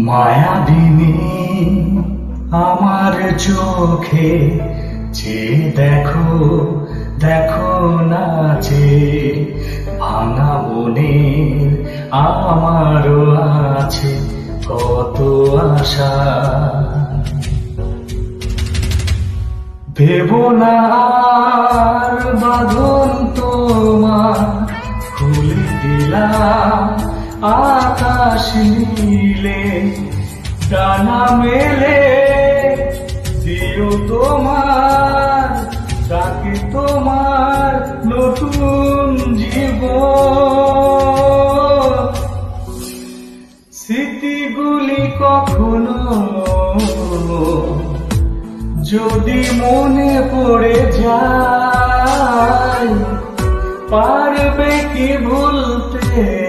মায়াবিনী আমার চোখে যে দেখো দেখো নাচে ভাঙা মনে আমারও আছে কত আশা। দেব না আর বাঁধন তোমার, খুলে দিলাম আকাশ নীলে, ডানা মেলে দিও তোমার তাকে তোমার নতুন জীবন। স্মৃতিগুলি কখনো যদি মনে পড়ে যায়, পারবে কি ভুলতে